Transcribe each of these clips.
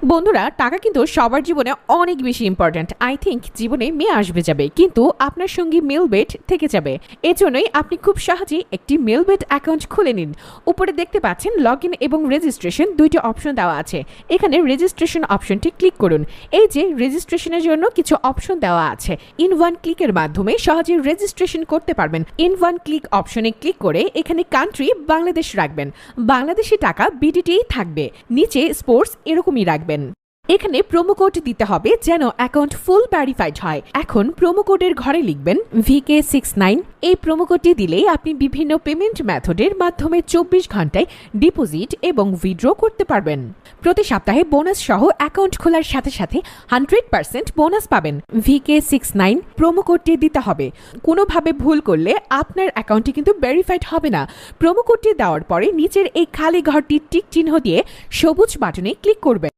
বন্ধুরা, টাকা কিন্তু সবার জীবনে অনেক বেশি ইম্পর্ট্যান্ট। আই থিঙ্ক জীবনে মেয়ে আসবে যাবে, কিন্তু আপনার সঙ্গে মেলবেট থেকে যাবে। এজন্যই আপনি খুব সহজেই একটি মেলবেট অ্যাকাউন্ট খুলে নিন। উপরে দেখতে পাচ্ছেন লগ ইন এবং রেজিস্ট্রেশন দুইটি অপশন দেওয়া আছে। এখানে রেজিস্ট্রেশন অপশনটি ক্লিক করুন। এই যে রেজিস্ট্রেশনের জন্য কিছু অপশন দেওয়া আছে, ইন ওয়ান ক্লিকের মাধ্যমে সহজে রেজিস্ট্রেশন করতে পারবেন। ইন ওয়ান ক্লিক অপশনে ক্লিক করে এখানে কান্ট্রি বাংলাদেশ রাখবেন, বাংলাদেশি টাকা বিডিটি থাকবে, নিচে স্পোর্টস এরকমই রাখবেন। এখানে প্রোমো কোড দিতে হবে যেন অ্যাকাউন্ট ফুল ভেরিফাইড হয়। এখন প্রোমো কোডের ঘরে লিখবেন VK69। এই প্রোমো কোডটি দিলেই আপনি বিভিন্ন পেমেন্ট মেথডের মাধ্যমে 24 ঘন্টায় ডিপোজিট এবং উইথড্র করতে পারবেন। প্রতি সপ্তাহে বোনাস সহ অ্যাকাউন্ট খোলার সাথে সাথে 100% বোনাস পাবেন। VK69 প্রোমো কোডটি দিতে হবে। কোনোভাবে ভুল করলে আপনার অ্যাকাউন্টটি কিন্তু ভেরিফাইড হবে না। প্রোমো কোডটি দেওয়ার পরে নিচের এই খালি ঘরটি টিক চিহ্ন দিয়ে সবুজ বাটনে ক্লিক করবেন।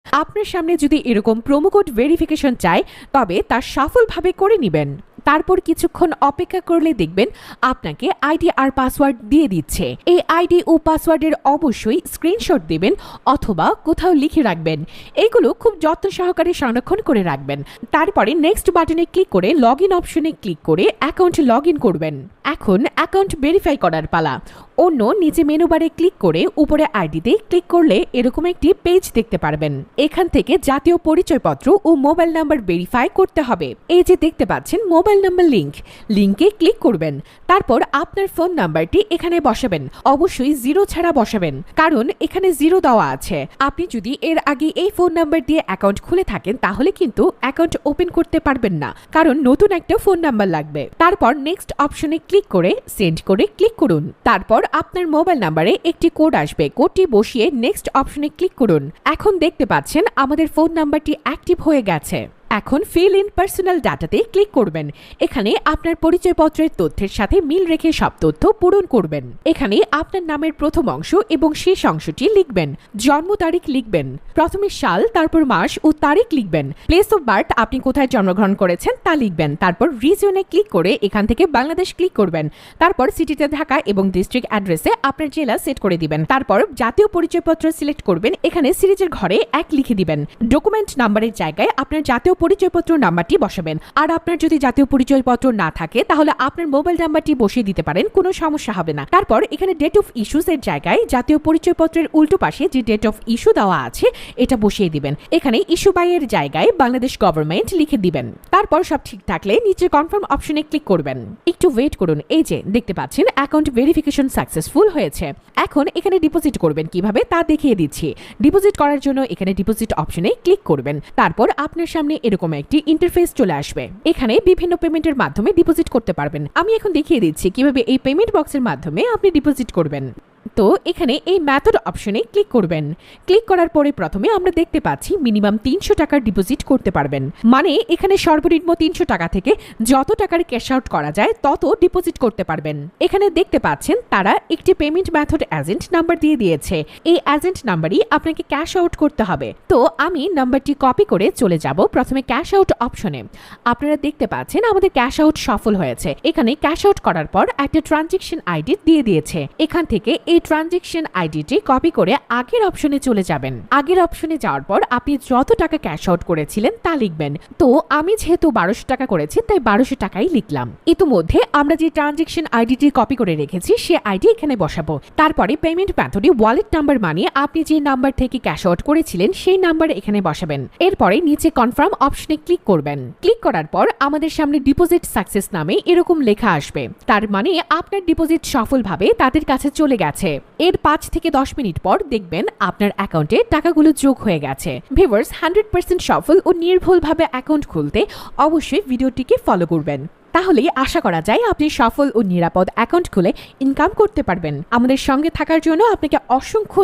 আপনার সামনে যদি এরকম প্রোমো কোড ভেরিফিকেশন চায় তবে তা সফলভাবে করে নেবেন। তারপর কিছুক্ষণ অপেক্ষা করলে দেখবেন আপনাকে আইডি আর পাসওয়ার্ড দিয়ে দিচ্ছে। এই আইডি ও পাসওয়ার্ডের অবশ্যই স্ক্রিনশট দেবেন অথবা কোথাও লিখে রাখবেন। এগুলো খুব যত্ন সহকারে সংরক্ষণ করে রাখবেন। তারপরে নেক্সট বাটনে ক্লিক করে লগ ইন অপশনে ক্লিক করে অ্যাকাউন্ট লগ ইন করবেন। এখন অ্যাকাউন্ট ভেরিফাই করার পালা। অন্য নিচে মেনু বারে ক্লিক করে উপরে আইডিতে ক্লিক করলে এরকম একটি পেজ দেখতে পারবেন। এখান থেকে জাতীয় পরিচয়পত্র ও মোবাইল নাম্বার ভেরিফাই করতে হবে। এই যে দেখতে পাচ্ছেন মোবাইল নাম্বার লিংকে ক্লিক করবেন। তারপর আপনার ফোন নাম্বারটি এখানে বসাবেন। অবশ্যই 0 ছাড়া বসাবেন, কারণ এখানে 0 দেওয়া আছে। আপনি যদি এর আগে এই ফোন নাম্বার দিয়ে অ্যাকাউন্ট খুলে থাকেন তাহলে কিন্তু অ্যাকাউন্ট ওপেন করতে পারবেন না, কারণ নতুন একটা ফোন নাম্বার লাগবে। তারপর নেক্সট অপশনে ক্লিক করে সেন্ড করে ক্লিক করুন। তারপর আপনার মোবাইল নাম্বারে একটি কোড আসবে, কোডটি বসিয়ে নেক্সট অপশনে ক্লিক করুন। এখন দেখতে পাচ্ছেন আমাদের ফোন নাম্বারটি অ্যাক্টিভ হয়ে গেছে। এখন ফিল ইন পার্সোনাল ডাটাতে ক্লিক করবেন। এখানে আপনার পরিচয়পত্রের তথ্যের সাথে মিল রেখে সব তথ্য পূরণ করবেন। এখানে আপনার নামের প্রথম অংশ এবং শেষ অংশটি লিখবেন। জন্ম তারিখ লিখবেন, প্রথমে সাল, তারপর মাস ও তারিখ লিখবেন। প্লেস অফ বার্থ, আপনি কোথায় জন্মগ্রহণ করেছেন তা লিখবেন। তারপর রিজিয়নে ক্লিক করে এখান থেকে বাংলাদেশ ক্লিক করবেন। তারপর সিটিতে ঢাকা এবং ডিস্ট্রিক্ট অ্যাড্রেসে আপনার জেলা সেট করে দিবেন। তারপর জাতীয় পরিচয়পত্র সিলেক্ট করবেন। এখানে সিরিজের ঘরে 1 লিখে দিবেন। ডকুমেন্ট নাম্বারের জায়গায় আপনার জাতীয় পরিচয়পত্র নাম্বারটি বসাবেন। আর আপনার যদি জাতীয় পরিচয়পত্র না থাকে তাহলে আপনার মোবাইল নাম্বারটি বসিয়ে দিতে পারেন, কোনো সমস্যা হবে না। তারপর এখানে ডেট অফ ইস্যুস এর জায়গায় জাতীয় পরিচয়পত্রের উল্টো পাশে যে ডেট অফ ইস্যু দেওয়া আছে এটা বসিয়ে দিবেন। এখানে ইস্যু বাই এর জায়গায় বাংলাদেশ গভর্নমেন্ট লিখে দিবেন। তারপর সব ঠিক থাকলে নিচে কনফার্ম অপশনে ক্লিক করবেন। একটু ওয়েট করুন। এই যে দেখতে পাচ্ছেন অ্যাকাউন্ট ভেরিফিকেশন সাকসেসফুল হয়েছে। এখন এখানে ডিপোজিট করবেন কিভাবে তা দেখিয়ে দিচ্ছি। ডিপোজিট করার জন্য এখানে ডিপোজিট অপশনে ক্লিক করবেন। তারপর আপনার সামনে এরকম একটি ইন্টারফেস চলে আসবে। এখানে বিভিন্ন পেমেন্টের মাধ্যমে ডিপোজিট করতে পারবেন। আমি এখন দেখিয়ে দিচ্ছি কিভাবে এই পেমেন্ট বক্সের মাধ্যমে আপনি ডিপোজিট করবেন। তো এখানে এই মেথড অপশনে ক্লিক করবেন। ক্লিক করার পরে প্রথমে আমরা দেখতে পাচ্ছি মিনিমাম 300 টাকার ডিপোজিট করতে পারবেন। মানে এখানে সর্বনিম্ন 300 টাকা থেকে যত টাকার ক্যাশ আউট করা যায় তত ডিপোজিট করতে পারবেন। এখানে দেখতে পাচ্ছেন তারা একটি পেমেন্ট মেথড এজেন্ট নাম্বার দিয়ে দিয়েছে। এই এজেন্ট নাম্বারই আপনাকে ক্যাশ আউট করতে হবে। তো আমি নাম্বারটি কপি করে চলে যাব প্রথমে ক্যাশ আউট অপশনে। আপনারা দেখতে পাচ্ছেন আমাদের ক্যাশ আউট সফল হয়েছে। এখানে ক্যাশ আউট করার পর একটা ট্রানজাকশন আইডি দিয়ে দিয়েছে। এখান থেকে এই ট্রানজাকশন আইডিটি কপি করে আগের অপশনে চলে যাবেন। আগের অপশনে যাওয়ার পর আপনি যত টাকা ক্যাশ আউট করেছিলেন তা লিখবেন। তো আমি যেহেতু 1200 টাকা করেছি তাই 1200 টাকাই লিখলাম। ইতিমধ্যে আমরা যে ট্রানজাকশন আইডিটি কপি করে রেখেছি সে আইডি এখানে বসাবো। তারপরে পেমেন্ট মেথডে ওয়ালেট নাম্বার মানিয়ে আপনি যে নাম্বার থেকে ক্যাশ আউট করেছিলেন সেই নাম্বার এখানে বসাবেন। এরপরে নিচে কনফার্ম অপশনে ক্লিক করবেন। ক্লিক করার পর আমাদের সামনে ডিপোজিট সাকসেস নামে এরকম লেখা আসবে। তার মানে আপনার ডিপোজিট সফলভাবে তাদের কাছে চলে গেছে। এর 5 থেকে 10 মিনিট পর দেখবেন আপনার অ্যাকাউন্টে টাকাগুলো যোগ হয়ে গেছে। ভিউয়ার্স, 100% সফল ও নির্ভুলভাবে অ্যাকাউন্ট খুলতে অবশ্যই ভিডিওটিকে ফলো করবেন। তাহলেই আশা করা যায় আপনি সফল ও নিরাপদ অ্যাকাউন্ট খুলে ইনকাম করতে পারবেন। আমাদের সঙ্গে থাকার জন্য আপনাকে অসংখ্য